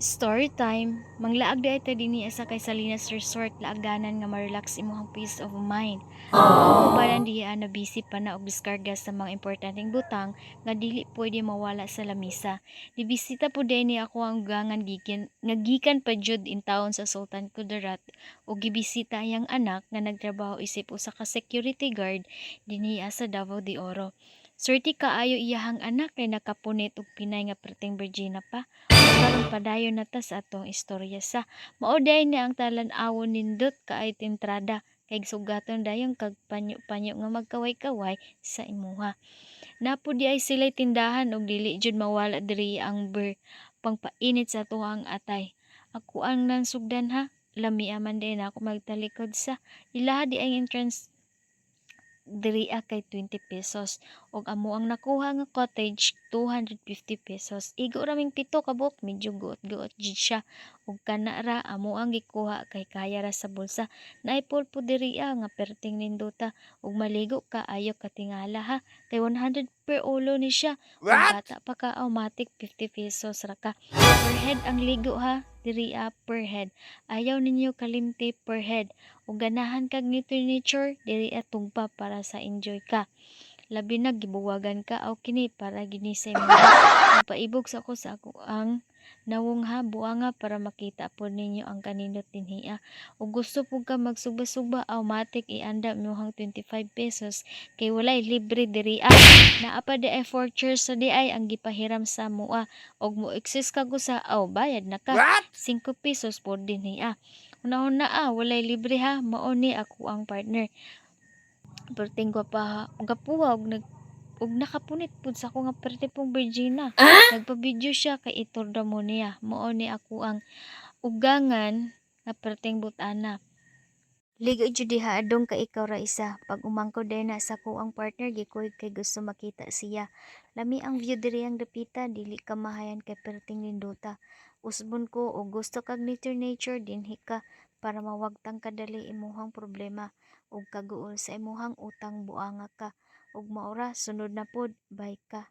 Story time. Manglaag di ta dinhi sa kay Salinas Resort laaganan nga ma-relax imong peace of mind. Amo ubanan diha na busy pa na og diskarga sa mga importanteng butang nga dili pwede mawala sa lamisa. Dibisita po ni ako ang ugangan gikan pa jud in town sa Sultan Kudarat ug gibisita yang anak nga nagtrabaho isip usa ka security guard dinhi sa Davao de Oro. Swerte kaayo iyahang anak kay nakapunit og Pinay nga perting Virginia pa. Karon padayon na ta sa atong istorya sa mauday ni ang talan-awon nindot kaay tintrada kay sugaton dayon kag panyo-panyo nga magkaway-kaway sa imuha. Napo di ay sila'y tindahan og dili jud mawala diri ang pangpainit sa tuhang atay. Ako ang nansugdan ha. Lami man din ako magtalikod sa ilaha di ang entrance diri kay 20 pesos og amo ang nakuha nga cottage 250 pesos. Igo raming pito kabuk medyo guot-guot jud siya ug kana ra amo ang gikuha kay kaya ra sa bulsa. Naay pulpo diri nga perting ninduta ug maligo ka ayo katingala ha kay 100 per ulo ni siya. Ug bata pa ka automatic 50 pesos ra ka. Per head ang ligo ha diri per head. Ayaw ninyo kalimti per head ug ganahan kag nature diri tungpa para sa enjoy ka. Labi na gibuwagan ka o kini para gini sa imo. Nagpaibog sa ako ang nawong ha buanga para makita po ninyo ang kanindot dinhi. Ug gusto pug ka magsuba-suba automatic ianda imong 25 pesos kay walay libre diri naa pa di ay vouchers sa di ay ang gipahiram sa mua ug mo excess ka sa bayad na ka 5 pesos po dinhi. Una-una walay libre ha mao ni ako ang partner. Perting pa ha gapuha ug nakapunit pud sa ako nga perte pong Virginia. Nagpa-video siya kay itorda mo niya. Mao ni ako ang ugangan nga perting butana. Ligo jud diha adong ka ikaw ra isa. Pag umangkod day na sa ko ang partner gikuy kay gusto makita siya. Lami ang view diri ang dapita dili ka mahayan kay perting ninduta. Usbon ko og gusto kag nature dinhi ka para mawagtang kadali imuhang problema ug kaguol sa imuhang utang buanga ka. Ug maura sunod na pod bye ka.